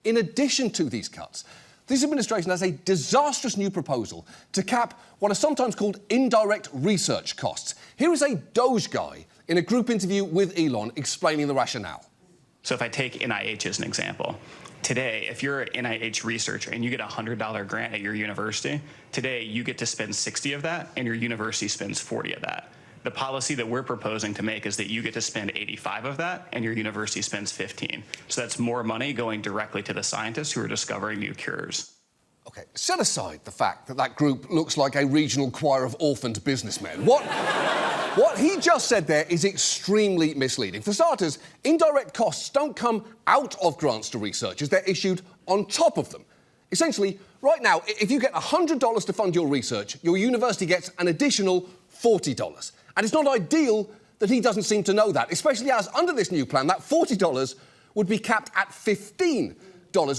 in addition to these cuts, this administration has a disastrous new proposal to cap what are sometimes called indirect research costs. Here is a Doge guy in a group interview with Elon explaining the rationale. So if I take NIH as an example, today, if you're an NIH researcher and you get a $100 grant at your university, today you get to spend 60 of that and your university spends 40 of that. The policy that we're proposing to make is that you get to spend 85 of that and your university spends 15. So that's more money going directly to the scientists who are discovering new cures. OK, set aside the fact that that group looks like a regional choir of orphaned businessmen. What he just said there is extremely misleading. For starters, indirect costs don't come out of grants to researchers, they're issued on top of them. Essentially, right now, if you get $100 to fund your research, your university gets an additional $40. And it's not ideal that he doesn't seem to know that, especially as, under this new plan, that $40 would be capped at $15,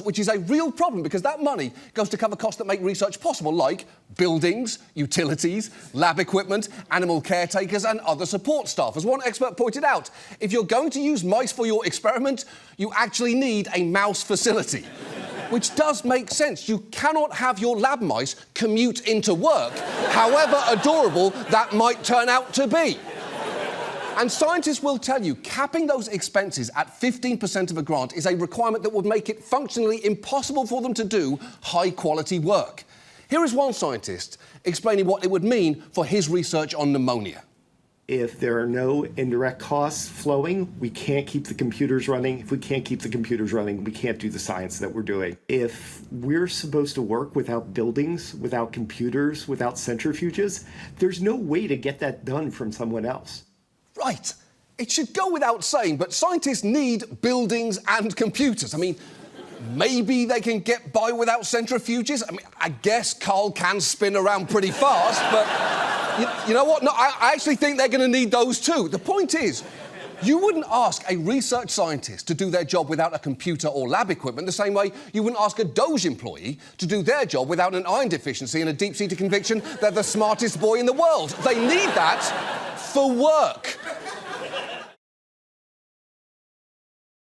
which is a real problem because that money goes to cover costs that make research possible, like buildings, utilities, lab equipment, animal caretakers and other support staff. As one expert pointed out, if you're going to use mice for your experiment, you actually need a mouse facility. Which does make sense. You cannot have your lab mice commute into work, however adorable that might turn out to be. And scientists will tell you capping those expenses at 15% of a grant is a requirement that would make it functionally impossible for them to do high-quality work. Here is one scientist explaining what it would mean for his research on pneumonia. If there are no indirect costs flowing, we can't keep the computers running. If we can't keep the computers running, we can't do the science that we're doing. If we're supposed to work without buildings, without computers, without centrifuges, there's no way to get that done from someone else. Right. It should go without saying, but scientists need buildings and computers. I mean, maybe they can get by without centrifuges. I mean, I guess Carl can spin around pretty fast, but you know what? No, I actually think they're going to need those too. The point is, you wouldn't ask a research scientist to do their job without a computer or lab equipment the same way you wouldn't ask a Doge employee to do their job without an iron deficiency and a deep-seated conviction they're the smartest boy in the world. They need that for work.